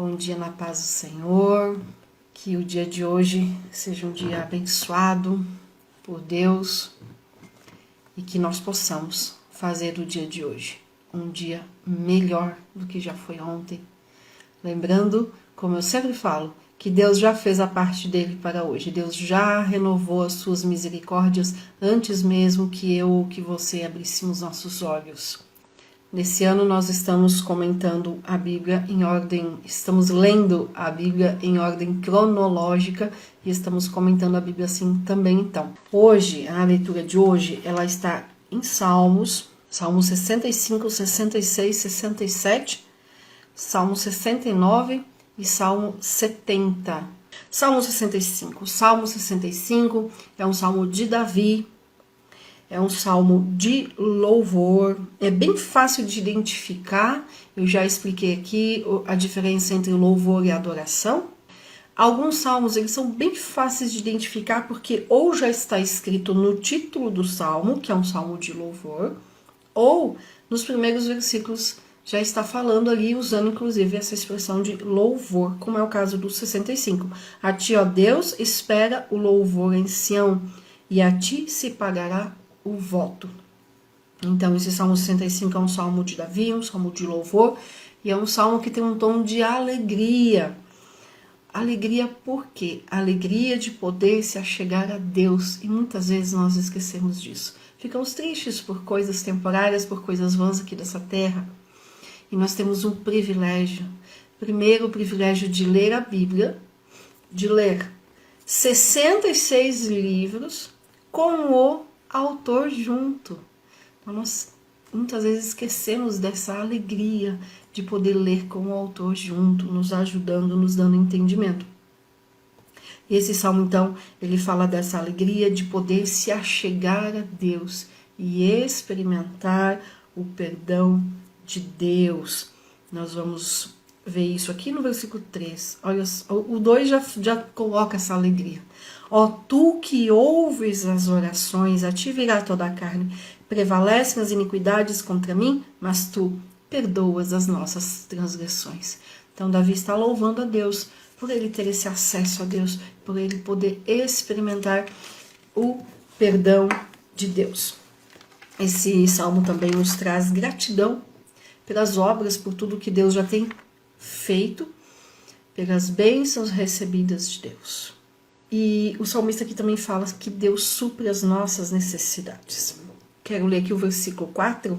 Bom dia na paz do Senhor, que o dia de hoje seja um dia abençoado por Deus e que nós possamos fazer do dia de hoje um dia melhor do que já foi ontem. Lembrando, como eu sempre falo, que Deus já fez a parte dele para hoje. Deus já renovou as suas misericórdias antes mesmo que eu ou que você abrissemos nossos olhos. Nesse ano nós estamos comentando a Bíblia em ordem, estamos lendo a Bíblia em ordem cronológica e estamos comentando a Bíblia assim também então. Hoje, a leitura de hoje, ela está em Salmos 65, 66, 67, Salmo 69 e Salmo 70. Salmo 65. Salmo 65 é um salmo de Davi. É um salmo de louvor, é bem fácil de identificar, eu já expliquei aqui a diferença entre louvor e adoração. Alguns salmos eles são bem fáceis de identificar porque ou já está escrito no título do salmo, que é um salmo de louvor, ou nos primeiros versículos já está falando ali, usando inclusive essa expressão de louvor, como é o caso do 65. A ti, ó Deus, espera o louvor em Sião, e a ti se pagará o voto. Então, esse Salmo 65 é um salmo de Davi, um salmo de louvor, e é um salmo que tem um tom de alegria. Alegria por quê? Alegria de poder se achegar a Deus, e muitas vezes nós esquecemos disso. Ficamos tristes por coisas temporárias, por coisas vãs aqui dessa terra, e nós temos um privilégio. Primeiro, o privilégio de ler a Bíblia, de ler 66 livros com o autor junto. Então, nós muitas vezes esquecemos dessa alegria de poder ler com o autor junto, nos ajudando, nos dando entendimento. E esse salmo, então, ele fala dessa alegria de poder se achegar a Deus e experimentar o perdão de Deus. Nós vamos ver isso aqui no versículo 3. Olha, o 2 já coloca essa alegria. Ó tu que ouves as orações, a ti virá toda a carne, prevalecem as iniquidades contra mim, mas tu perdoas as nossas transgressões. Então Davi está louvando a Deus por ele ter esse acesso a Deus, por ele poder experimentar o perdão de Deus. Esse salmo também nos traz gratidão pelas obras, por tudo que Deus já tem feito, pelas bênçãos recebidas de Deus. E o salmista aqui também fala que Deus supre as nossas necessidades. Quero ler aqui o versículo 4.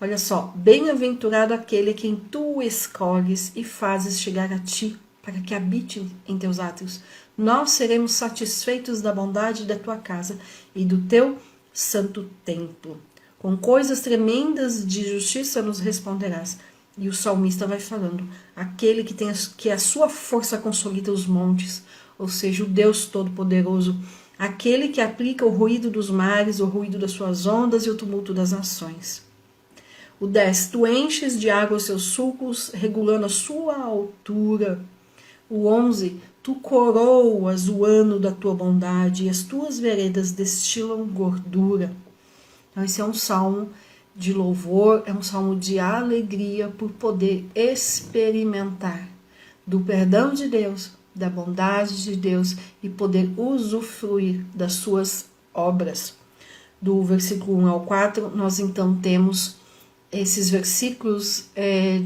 Olha só. Bem-aventurado aquele a quem tu escolhes e fazes chegar a ti, para que habite em teus átrios. Nós seremos satisfeitos da bondade da tua casa e do teu santo templo. Com coisas tremendas de justiça nos responderás. E o salmista vai falando, aquele que a sua força consolida os montes, ou seja, o Deus Todo-Poderoso, aquele que aplica o ruído dos mares, o ruído das suas ondas e o tumulto das nações. O 10, tu enches de água os seus sulcos, regulando a sua altura. O 11, tu coroas o ano da tua bondade e as tuas veredas destilam gordura. Então esse é um salmo de louvor, é um salmo de alegria por poder experimentar do perdão de Deus, da bondade de Deus e poder usufruir das suas obras. Do versículo 1 ao 4, nós então temos esses versículos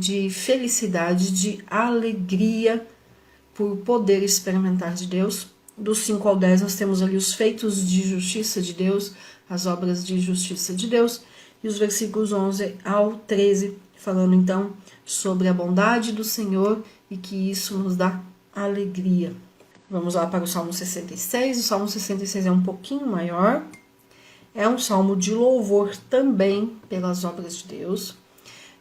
de felicidade, de alegria por poder experimentar de Deus. Do 5 ao 10 nós temos ali os feitos de justiça de Deus, as obras de justiça de Deus. E os versículos 11 ao 13, falando então sobre a bondade do Senhor e que isso nos dá alegria. Vamos lá para o Salmo 66. O Salmo 66 é um pouquinho maior. É um salmo de louvor também pelas obras de Deus.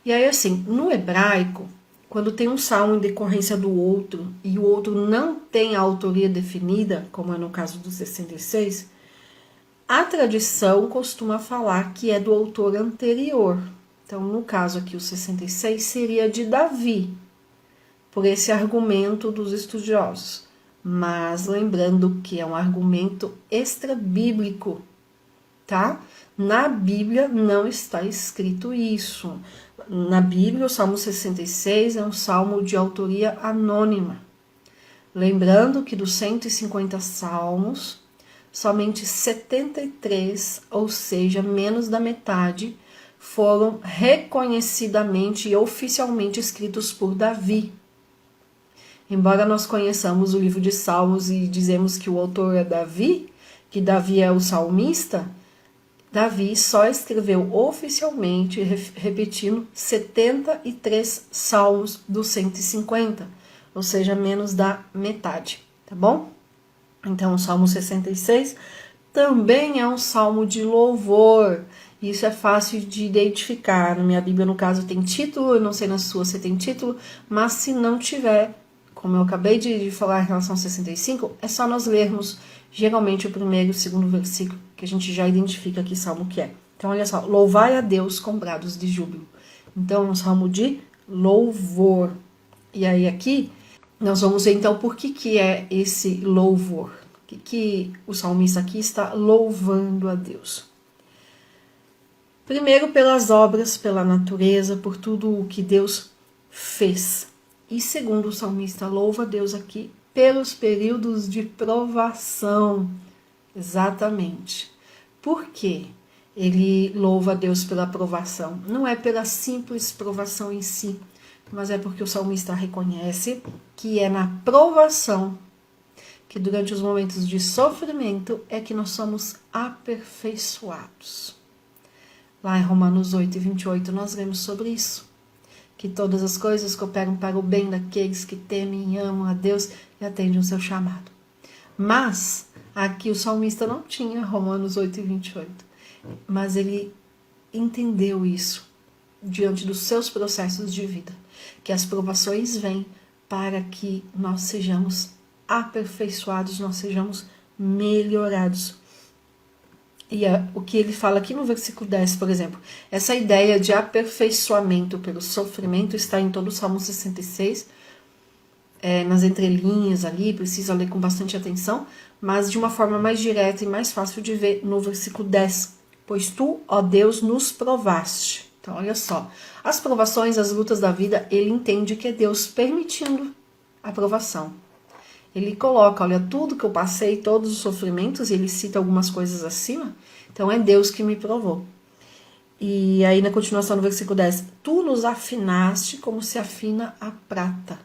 E aí assim, no hebraico, quando tem um salmo em decorrência do outro e o outro não tem a autoria definida, como é no caso do 66, a tradição costuma falar que é do autor anterior. Então, no caso aqui, o 66 seria de Davi, por esse argumento dos estudiosos. Mas lembrando que é um argumento extra-bíblico. tá? Na Bíblia não está escrito isso. Na Bíblia, o Salmo 66 é um salmo de autoria anônima. Lembrando que dos 150 salmos, somente 73, ou seja, menos da metade, foram reconhecidamente e oficialmente escritos por Davi. Embora nós conheçamos o livro de Salmos e dizemos que o autor é Davi, que Davi é o salmista, Davi só escreveu oficialmente, repetindo, 73 salmos dos 150, ou seja, menos da metade, tá bom? Então, o Salmo 66 também é um salmo de louvor. Isso é fácil de identificar. Na minha Bíblia, no caso, tem título, eu não sei na sua se tem título, mas se não tiver, como eu acabei de falar em relação ao 65, é só nós lermos geralmente o primeiro e o segundo versículo, que a gente já identifica que salmo que é. Então, olha só, louvai a Deus com brados de júbilo. Então, é um salmo de louvor. E aí aqui, nós vamos ver então por que é esse louvor. Que o salmista aqui está louvando a Deus. Primeiro, pelas obras, pela natureza, por tudo o que Deus fez. E segundo, o salmista louva a Deus aqui pelos períodos de provação. Exatamente. Por quê? Ele louva a Deus pela provação. Não é pela simples provação em si, mas é porque o salmista reconhece que é na provação, que durante os momentos de sofrimento é que nós somos aperfeiçoados. Lá em Romanos 8:28 nós lemos sobre isso, que todas as coisas cooperam para o bem daqueles que temem e amam a Deus e atendem o seu chamado. Mas aqui o salmista não tinha Romanos 8:28, mas ele entendeu isso diante dos seus processos de vida, que as provações vêm para que nós sejamos aperfeiçoados, nós sejamos melhorados. E o que ele fala aqui no versículo 10, por exemplo, essa ideia de aperfeiçoamento pelo sofrimento está em todo o Salmo 66, nas entrelinhas ali, precisa ler com bastante atenção, mas de uma forma mais direta e mais fácil de ver no versículo 10. Pois tu, ó Deus, nos provaste. Então, olha só, as provações, as lutas da vida, ele entende que é Deus permitindo a provação. Ele coloca, olha, tudo que eu passei, todos os sofrimentos, e ele cita algumas coisas acima, então é Deus que me provou. E aí na continuação do versículo 10, tu nos afinaste como se afina a prata.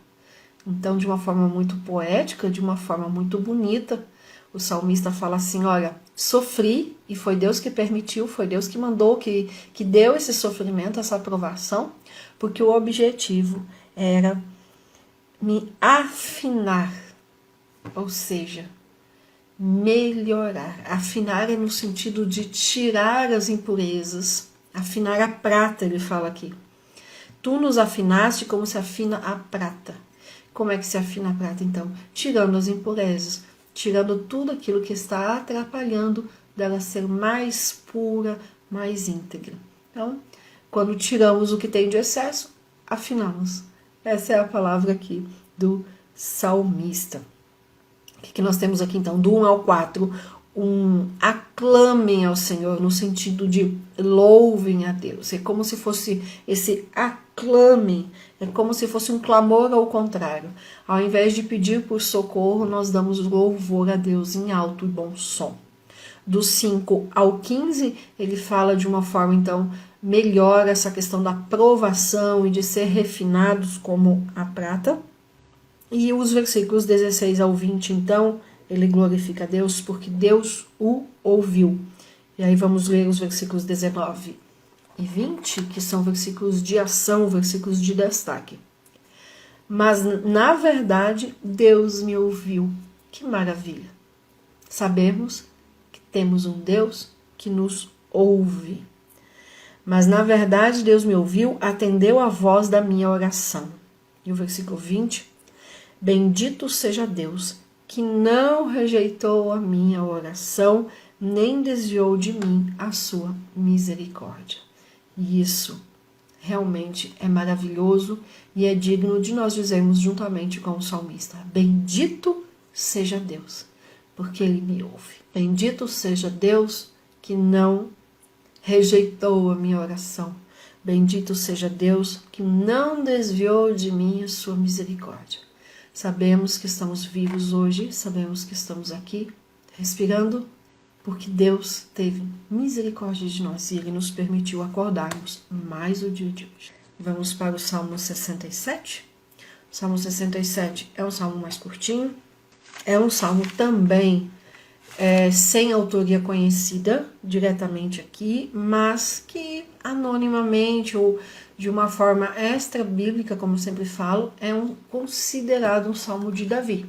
Então, de uma forma muito poética, de uma forma muito bonita, o salmista fala assim, olha, sofri e foi Deus que permitiu, foi Deus que mandou, que deu esse sofrimento, essa provação, porque o objetivo era me afinar, ou seja, melhorar. Afinar é no sentido de tirar as impurezas, afinar a prata, ele fala aqui. Tu nos afinaste como se afina a prata. Como é que se afina a prata, então? Tirando as impurezas, tirando tudo aquilo que está atrapalhando dela ser mais pura, mais íntegra. Então, quando tiramos o que tem de excesso, afinamos. Essa é a palavra aqui do salmista. O que nós temos aqui, então? Do 1 ao 4, aclamem ao Senhor, no sentido de louvem a Deus. É como se fosse esse aclamem, é como se fosse um clamor ao contrário. Ao invés de pedir por socorro, nós damos louvor a Deus em alto e bom som. Do 5 ao 15, ele fala de uma forma, então, melhor essa questão da provação e de ser refinados como a prata. E os versículos 16 ao 20, então, ele glorifica a Deus porque Deus o ouviu. E aí vamos ler os versículos 19 e 20, que são versículos de ação, versículos de destaque. Mas, na verdade, Deus me ouviu. Que maravilha! Sabemos que temos um Deus que nos ouve. Mas, na verdade, Deus me ouviu, atendeu a voz da minha oração. E o versículo 20, bendito seja Deus, que não rejeitou a minha oração, nem desviou de mim a sua misericórdia. E isso realmente é maravilhoso e é digno de nós dizermos juntamente com o salmista, bendito seja Deus, porque Ele me ouve. Bendito seja Deus que não rejeitou a minha oração. Bendito seja Deus que não desviou de mim a sua misericórdia. Sabemos que estamos vivos hoje, sabemos que estamos aqui respirando, porque Deus teve misericórdia de nós e Ele nos permitiu acordarmos mais o dia de hoje. Vamos para o Salmo 67. O Salmo 67 é um salmo mais curtinho, é um salmo também sem autoria conhecida diretamente aqui, mas que anonimamente ou de uma forma extra-bíblica, como sempre falo, considerado um salmo de Davi.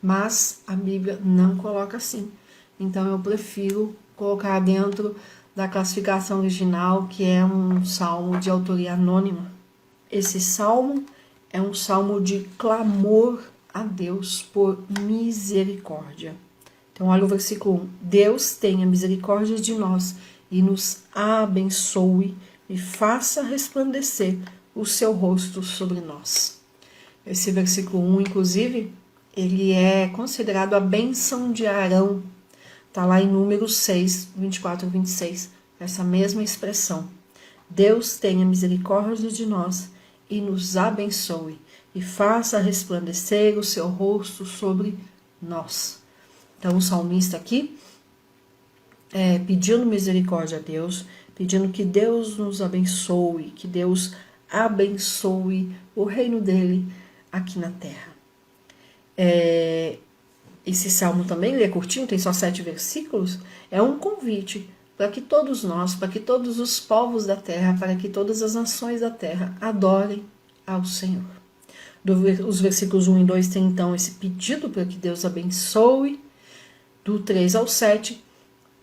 Mas a Bíblia não coloca assim. Então eu prefiro colocar dentro da classificação original, que é um salmo de autoria anônima. Esse salmo é um salmo de clamor a Deus por misericórdia. Então, olha o versículo 1. Deus tenha misericórdia de nós e nos abençoe e faça resplandecer o seu rosto sobre nós. Esse versículo 1, inclusive, ele é considerado a bênção de Arão. Está lá em Números 6, 24 e 26, essa mesma expressão. Deus tenha misericórdia de nós e nos abençoe e faça resplandecer o seu rosto sobre nós. Então, o salmista aqui, pedindo misericórdia a Deus, pedindo que Deus nos abençoe, que Deus abençoe o reino dele aqui na terra. Esse salmo também, ele é curtinho, tem só 7 versículos, é um convite para que todos nós, para que todos os povos da terra, para que todas as nações da terra adorem ao Senhor. Os versículos 1 e 2 tem então esse pedido para que Deus abençoe. Do 3 ao 7,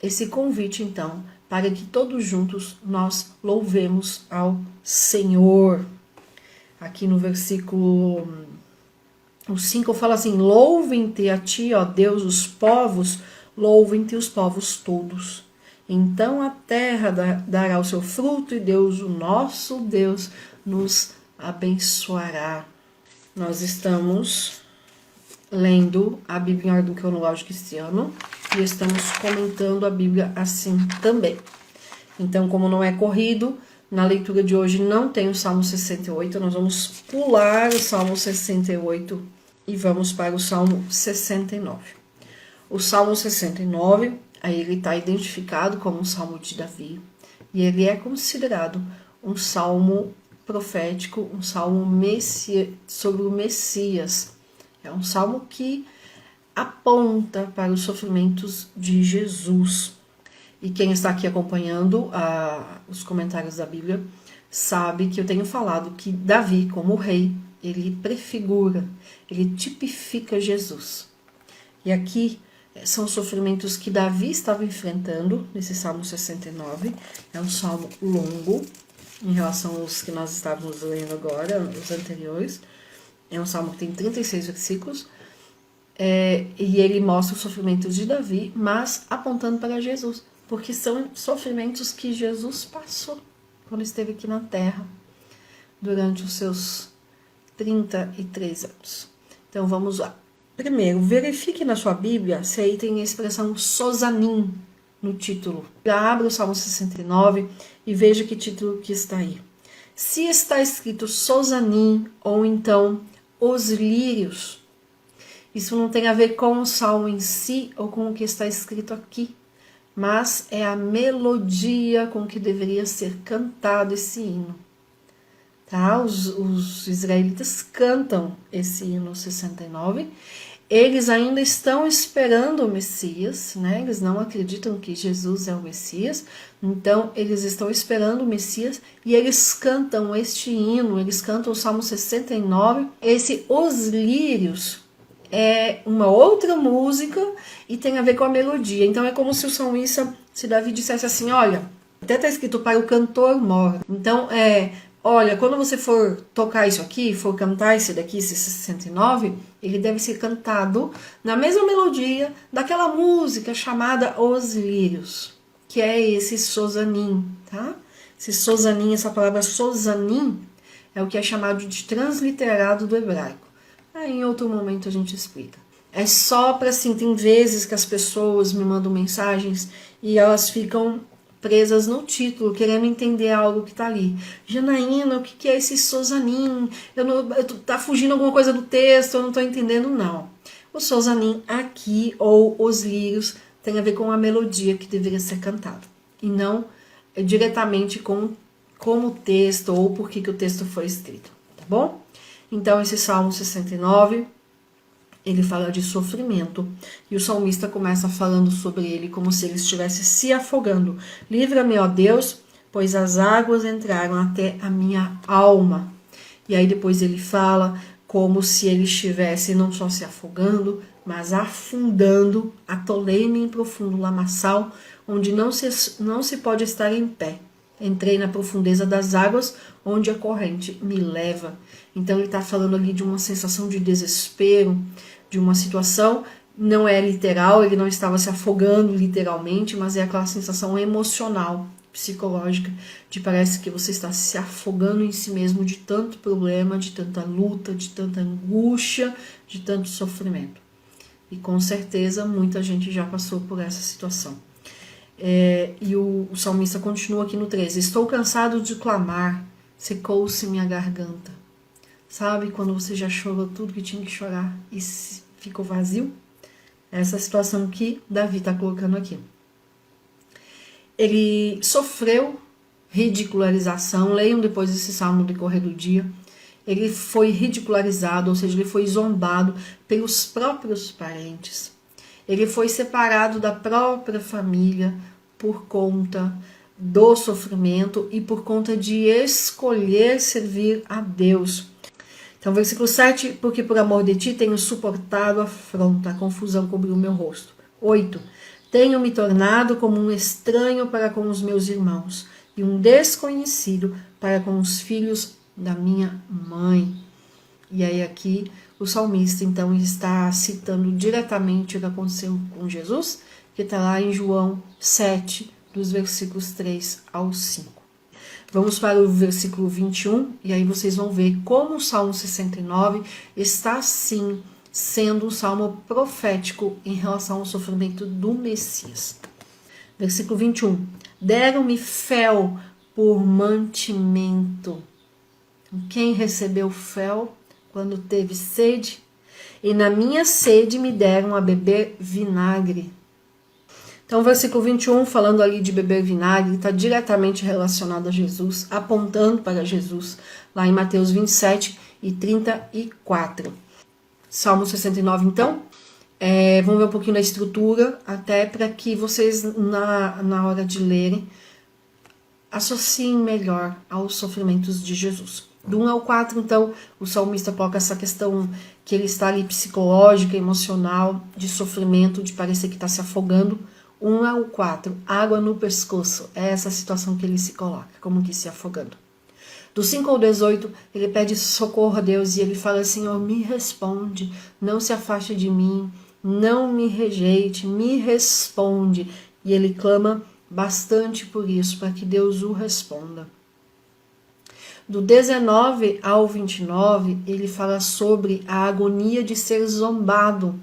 esse convite, então, para que todos juntos nós louvemos ao Senhor. Aqui no versículo 5 fala assim: louvem-te a ti, ó Deus, os povos, louvem-te os povos todos. Então a terra dará o seu fruto e Deus, o nosso Deus, nos abençoará. Nós estamos lendo a Bíblia em ordem cronológica este ano e estamos comentando a Bíblia assim também. Então, como não é corrido, na leitura de hoje não tem o Salmo 68, nós vamos pular o Salmo 68 e vamos para o Salmo 69. O Salmo 69, aí ele está identificado como um Salmo de Davi e ele é considerado um salmo profético, um salmo sobre o Messias. É um salmo que aponta para os sofrimentos de Jesus. E quem está aqui acompanhando os comentários da Bíblia sabe que eu tenho falado que Davi, como rei, ele prefigura, ele tipifica Jesus. E aqui são os sofrimentos que Davi estava enfrentando nesse Salmo 69. É um salmo longo em relação aos que nós estávamos lendo agora, os anteriores. É um salmo que tem 36 versículos, e ele mostra os sofrimentos de Davi, mas apontando para Jesus, porque são sofrimentos que Jesus passou quando esteve aqui na terra, durante os seus 33 anos. Então vamos lá. Primeiro, verifique na sua Bíblia se aí tem a expressão sozanim no título. Abra o Salmo 69 e veja que título que está aí. Se está escrito sozanim ou então os lírios, isso não tem a ver com o salmo em si ou com o que está escrito aqui, mas é a melodia com que deveria ser cantado esse hino. Tá? Os israelitas cantam esse hino 69, eles ainda estão esperando o Messias, né? Eles não acreditam que Jesus é o Messias, então eles estão esperando o Messias e eles cantam este hino, eles cantam o Salmo 69. Os lírios é uma outra música e tem a ver com a melodia. Então é como se o salmista, se Davi dissesse assim, olha, até está escrito para o cantor mor. Então olha, quando você for tocar isso aqui, for cantar esse daqui, esse 69, ele deve ser cantado na mesma melodia daquela música chamada Os Lírios, que é esse sozanim, tá? Esse sozanim, essa palavra sozanim, é o que é chamado de transliterado do hebraico. Aí em outro momento a gente explica. É só para assim, tem vezes que as pessoas me mandam mensagens e elas ficam presas no título, querendo entender algo que tá ali. Janaína, o que é esse Sozanim? Tá fugindo alguma coisa do texto, eu não tô entendendo, não. O Sozanim aqui, ou os lírios, tem a ver com a melodia que deveria ser cantada, e não diretamente com como o texto, ou por que o texto foi escrito, tá bom? Então, esse Salmo 69, ele fala de sofrimento, e o salmista começa falando sobre ele como se ele estivesse se afogando. Livra-me, ó Deus, pois as águas entraram até a minha alma. E aí depois ele fala como se ele estivesse não só se afogando, mas afundando, atolei-me em profundo lamaçal, onde não se pode estar em pé. Entrei na profundeza das águas, onde a corrente me leva. Então ele está falando ali de uma sensação de desespero, de uma situação, não é literal, ele não estava se afogando literalmente, mas é aquela sensação emocional, psicológica, de parece que você está se afogando em si mesmo de tanto problema, de tanta luta, de tanta angústia, de tanto sofrimento. E com certeza muita gente já passou por essa situação. E o salmista continua aqui no 13. Estou cansado de clamar, secou-se minha garganta. Sabe quando você já chorou tudo que tinha que chorar e ficou vazio? Essa situação que Davi está colocando aqui. Ele sofreu ridicularização. Leiam depois esse salmo no decorrer do dia. Ele foi ridicularizado, ou seja, ele foi zombado pelos próprios parentes. Ele foi separado da própria família por conta do sofrimento e por conta de escolher servir a Deus. Então, versículo 7, porque por amor de ti tenho suportado a afronta, a confusão cobriu o meu rosto. 8, tenho me tornado como um estranho para com os meus irmãos e um desconhecido para com os filhos da minha mãe. E aí aqui o salmista então está citando diretamente o que aconteceu com Jesus, que está lá em João 7, dos versículos 3 ao 5. Vamos para o versículo 21, e aí vocês vão ver como o Salmo 69 está, sim, sendo um salmo profético em relação ao sofrimento do Messias. Versículo 21. Deram-me fel por mantimento. Quem recebeu fel quando teve sede? E na minha sede me deram a beber vinagre. Então, o versículo 21, falando ali de beber vinagre, está diretamente relacionado a Jesus, apontando para Jesus, lá em Mateus 27 e 34. Salmo 69, então, vamos ver um pouquinho da estrutura, até para que vocês, na hora de lerem, associem melhor aos sofrimentos de Jesus. Do 1 ao 4, então, o salmista coloca essa questão que ele está ali psicológica, emocional, de sofrimento, de parecer que está se afogando. 1 ao 4, água no pescoço, é essa situação que ele se coloca, como que se afogando. Do 5 ao 18, ele pede socorro a Deus e ele fala: Senhor, me responde, não se afaste de mim, não me rejeite, me responde. E ele clama bastante por isso, para que Deus o responda. Do 19 ao 29, ele fala sobre a agonia de ser zombado.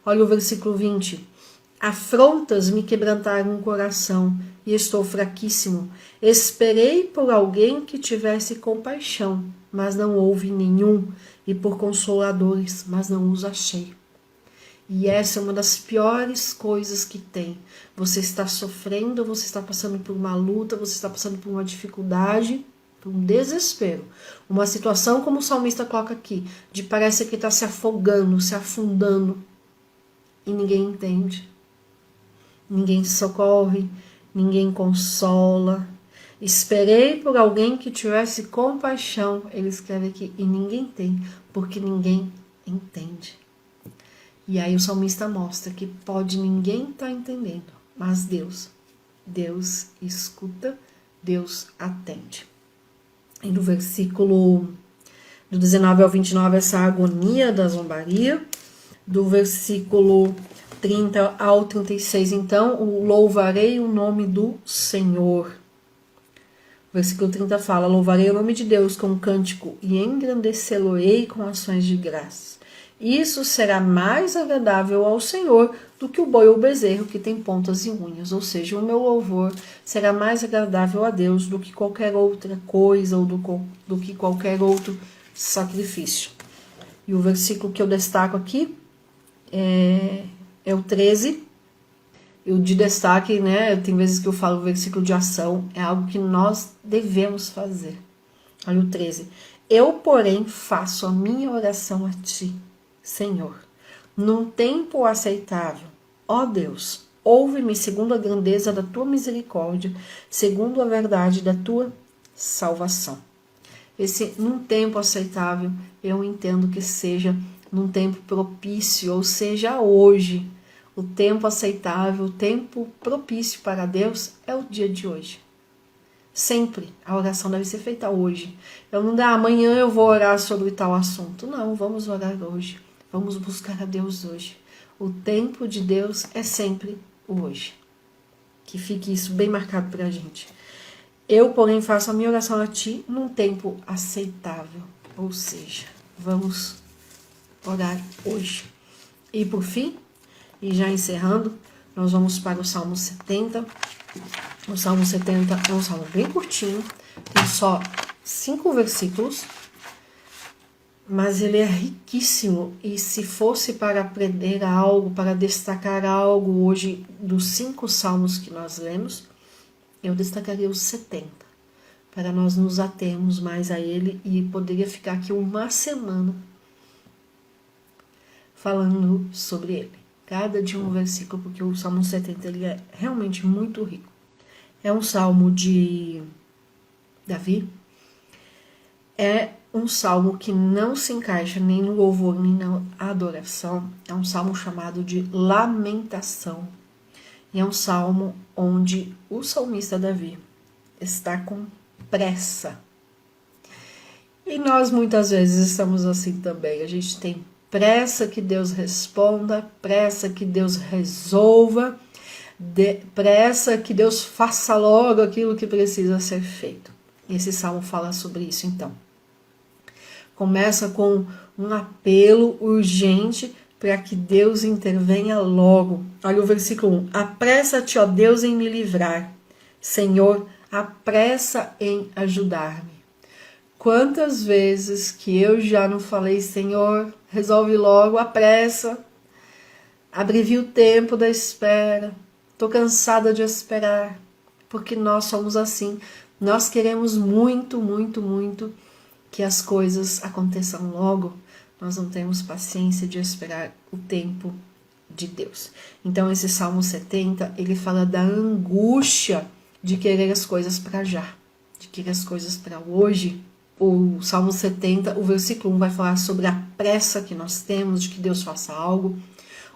Olha o versículo 20. Afrontas me quebrantaram o coração e estou fraquíssimo. Esperei por alguém que tivesse compaixão, mas não houve nenhum, e por consoladores, mas não os achei. E essa é uma das piores coisas que tem. Você está sofrendo, você está passando por uma luta, você está passando por uma dificuldade, por um desespero. Uma situação como o salmista coloca aqui, de parece que está se afogando, se afundando, e ninguém entende. Ninguém socorre, ninguém consola. Esperei por alguém que tivesse compaixão, ele escreve aqui, e ninguém tem, porque ninguém entende. E aí o salmista mostra que pode ninguém estar entendendo, mas Deus escuta, Deus atende. E no versículo do 19 ao 29, essa agonia da zombaria. Do versículo 30 ao 36, então, o louvarei o nome do Senhor. Versículo 30 fala: louvarei o nome de Deus com um cântico e engrandecê-lo-ei com ações de graças. Isso será mais agradável ao Senhor do que o boi ou o bezerro que tem pontas e unhas. Ou seja, o meu louvor será mais agradável a Deus do que qualquer outra coisa ou do que qualquer outro sacrifício. E o versículo que eu destaco aqui é o 13. O de destaque, né? Tem vezes que eu falo o versículo de ação, é algo que nós devemos fazer. Olha o 13. Eu, porém, faço a minha oração a ti, Senhor, num tempo aceitável. Ó Deus, ouve-me segundo a grandeza da tua misericórdia, segundo a verdade da tua salvação. Esse num tempo aceitável, eu entendo que seja num tempo propício, ou seja, hoje. O tempo aceitável, o tempo propício para Deus é o dia de hoje. Sempre a oração deve ser feita hoje. Eu não dá amanhã eu vou orar sobre tal assunto. Não, vamos orar hoje. Vamos buscar a Deus hoje. O tempo de Deus é sempre o hoje. Que fique isso bem marcado para a gente. Eu, porém, faço a minha oração a ti num tempo aceitável. Ou seja, vamos orar hoje. E por fim, e já encerrando, nós vamos para o Salmo 70. O Salmo 70 é um salmo bem curtinho, tem só 5 versículos, mas ele é riquíssimo. E se fosse para aprender algo, para destacar algo hoje dos 5 salmos que nós lemos, eu destacaria os 70, para nós nos atermos mais a ele, e poderia ficar aqui uma semana falando sobre ele. Cada dia um versículo, porque o Salmo 70 ele é realmente muito rico. É um salmo de Davi. É um salmo que não se encaixa nem no louvor, nem na adoração. É um salmo chamado de lamentação. E é um salmo onde o salmista Davi está com pressa. E nós muitas vezes estamos assim também. A gente tem pressa que Deus responda, pressa que Deus resolva, pressa que Deus faça logo aquilo que precisa ser feito. Esse salmo fala sobre isso, então. Começa com um apelo urgente para que Deus intervenha logo. Olha o versículo 1. Apressa-te, ó Deus, em me livrar. Senhor, apressa em ajudar-me. Quantas vezes que eu já não falei, Senhor, resolve logo, apressa, abrevia o tempo da espera, estou cansada de esperar, porque nós somos assim, nós queremos muito, muito, muito que as coisas aconteçam logo, nós não temos paciência de esperar o tempo de Deus. Então esse Salmo 70, ele fala da angústia de querer as coisas para já, de querer as coisas para hoje. O Salmo 70, o versículo 1 vai falar sobre a pressa que nós temos de que Deus faça algo.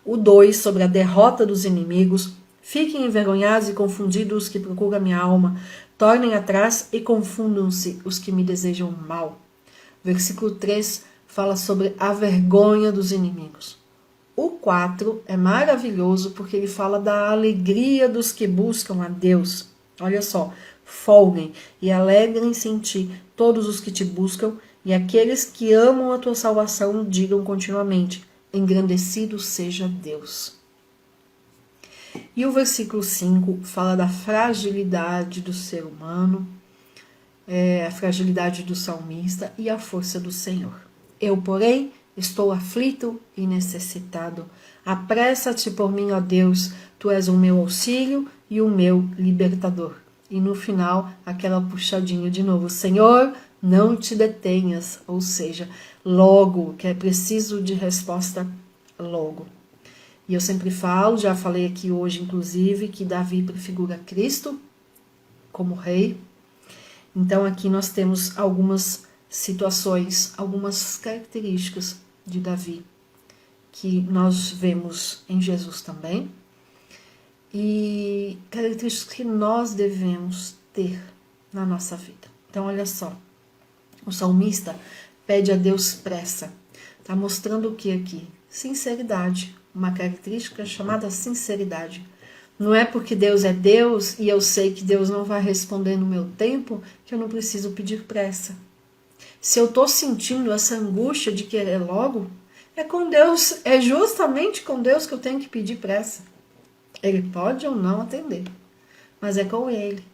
O 2, sobre a derrota dos inimigos. Fiquem envergonhados e confundidos os que procuram a minha alma. Tornem atrás e confundam-se os que me desejam mal. Versículo 3 fala sobre a vergonha dos inimigos. O 4 é maravilhoso porque ele fala da alegria dos que buscam a Deus. Olha só. Folguem e alegrem-se em ti todos os que te buscam, e aqueles que amam a tua salvação digam continuamente: engrandecido seja Deus. E o versículo 5 fala da fragilidade do ser humano, a fragilidade do salmista e a força do Senhor. Eu, porém, estou aflito e necessitado. Apressa-te por mim, ó Deus, tu és o meu auxílio e o meu libertador. E no final, aquela puxadinha de novo. Senhor, não te detenhas. Ou seja, logo, que é preciso de resposta logo. E eu sempre falo, já falei aqui hoje, inclusive, que Davi prefigura Cristo como rei. Então, aqui nós temos algumas situações, algumas características de Davi, que nós vemos em Jesus também. E características que nós devemos ter na nossa vida. Então, olha só, o salmista pede a Deus pressa. Está mostrando o que aqui? Sinceridade, uma característica chamada sinceridade. Não é porque Deus é Deus e eu sei que Deus não vai responder no meu tempo que eu não preciso pedir pressa. Se eu estou sentindo essa angústia de querer logo, é com Deus, é justamente com Deus que eu tenho que pedir pressa. Ele pode ou não atender, mas é com Ele.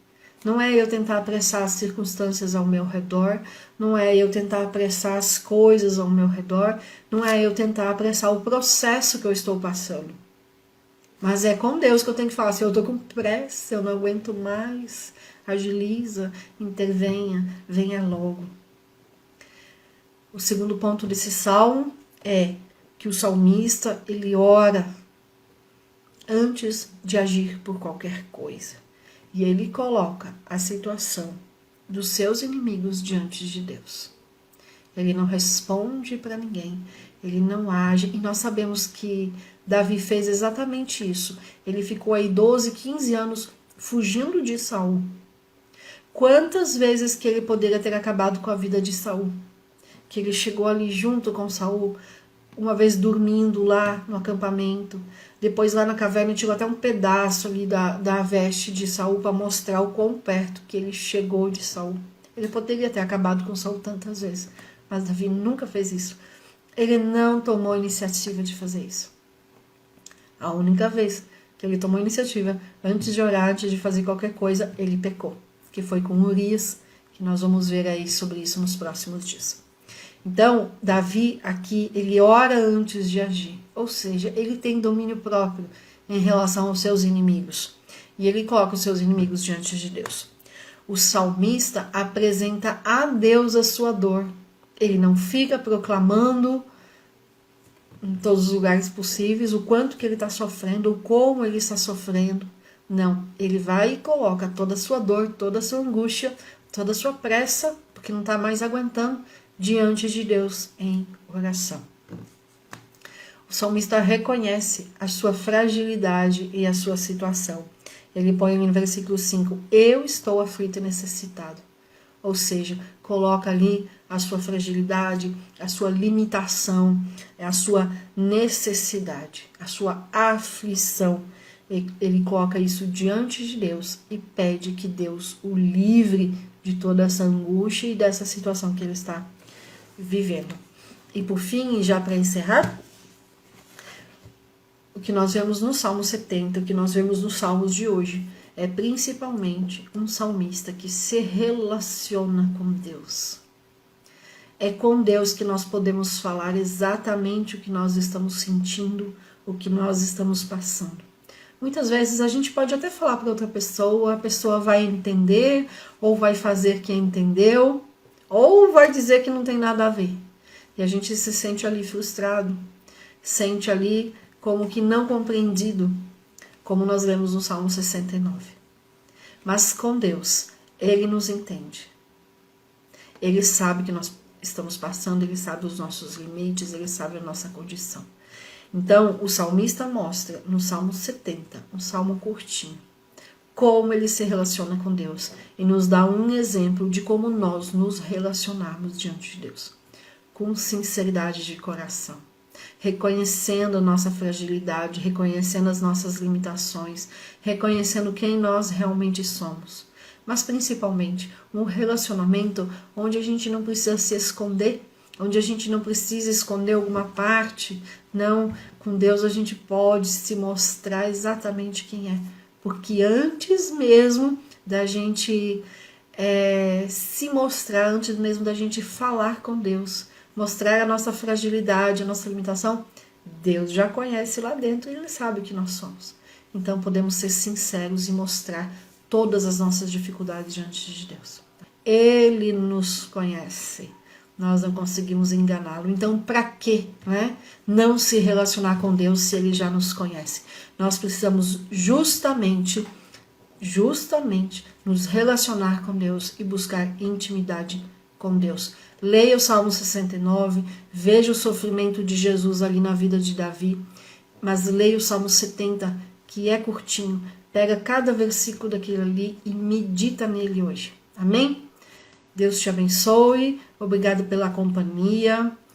Não é eu tentar apressar as circunstâncias ao meu redor, não é eu tentar apressar as coisas ao meu redor, não é eu tentar apressar o processo que eu estou passando. Mas é com Deus que eu tenho que falar, se eu estou com pressa, eu não aguento mais, agiliza, intervenha, venha logo. O segundo ponto desse salmo é que o salmista, ele ora antes de agir por qualquer coisa. E ele coloca a situação dos seus inimigos diante de Deus. Ele não responde para ninguém, ele não age. E nós sabemos que Davi fez exatamente isso. Ele ficou aí 12, 15 anos fugindo de Saul. Quantas vezes que ele poderia ter acabado com a vida de Saul? Que ele chegou ali junto com Saul, uma vez dormindo lá no acampamento, depois lá na caverna tirou até um pedaço ali da veste de Saul para mostrar o quão perto que ele chegou de Saul. Ele poderia ter acabado com Saul tantas vezes, mas Davi nunca fez isso. Ele não tomou a iniciativa de fazer isso. A única vez que ele tomou a iniciativa, antes de orar, antes de fazer qualquer coisa, ele pecou, que foi com Urias, que nós vamos ver aí sobre isso nos próximos dias. Então, Davi aqui, ele ora antes de agir, ou seja, ele tem domínio próprio em relação aos seus inimigos. E ele coloca os seus inimigos diante de Deus. O salmista apresenta a Deus a sua dor. Ele não fica proclamando em todos os lugares possíveis o quanto que ele está sofrendo, ou como ele está sofrendo. Não, ele vai e coloca toda a sua dor, toda a sua angústia, toda a sua pressa, porque não está mais aguentando, diante de Deus em oração. O salmista reconhece a sua fragilidade e a sua situação. Ele põe no versículo 5, eu estou aflito e necessitado. Ou seja, coloca ali a sua fragilidade, a sua limitação, a sua necessidade, a sua aflição. Ele coloca isso diante de Deus e pede que Deus o livre de toda essa angústia e dessa situação que ele está vivendo. E por fim, já para encerrar, o que nós vemos no Salmo 70, o que nós vemos nos Salmos de hoje, é principalmente um salmista que se relaciona com Deus. É com Deus que nós podemos falar exatamente o que nós estamos sentindo, o que nós estamos passando. Muitas vezes a gente pode até falar para outra pessoa, a pessoa vai entender, ou vai fazer que entendeu, ou vai dizer que não tem nada a ver. E a gente se sente ali frustrado, sente ali como que não compreendido, como nós lemos no Salmo 69. Mas com Deus, Ele nos entende. Ele sabe que nós estamos passando, Ele sabe os nossos limites, Ele sabe a nossa condição. Então, o salmista mostra no Salmo 70, um salmo curtinho, como ele se relaciona com Deus e nos dá um exemplo de como nós nos relacionarmos diante de Deus, com sinceridade de coração, reconhecendo a nossa fragilidade, reconhecendo as nossas limitações, reconhecendo quem nós realmente somos, mas principalmente um relacionamento onde a gente não precisa se esconder, onde a gente não precisa esconder alguma parte. Não, com Deus a gente pode se mostrar exatamente quem é, porque antes mesmo da gente se mostrar, antes mesmo da gente falar com Deus, mostrar a nossa fragilidade, a nossa limitação, Deus já conhece lá dentro e Ele sabe o que nós somos. Então podemos ser sinceros e mostrar todas as nossas dificuldades diante de Deus. Ele nos conhece. Nós não conseguimos enganá-lo. Então, para que não se relacionar com Deus se Ele já nos conhece? Nós precisamos justamente nos relacionar com Deus e buscar intimidade com Deus. Leia o Salmo 69, veja o sofrimento de Jesus ali na vida de Davi, mas leia o Salmo 70, que é curtinho. Pega cada versículo daquele ali e medita nele hoje. Amém? Deus te abençoe. Obrigado pela companhia.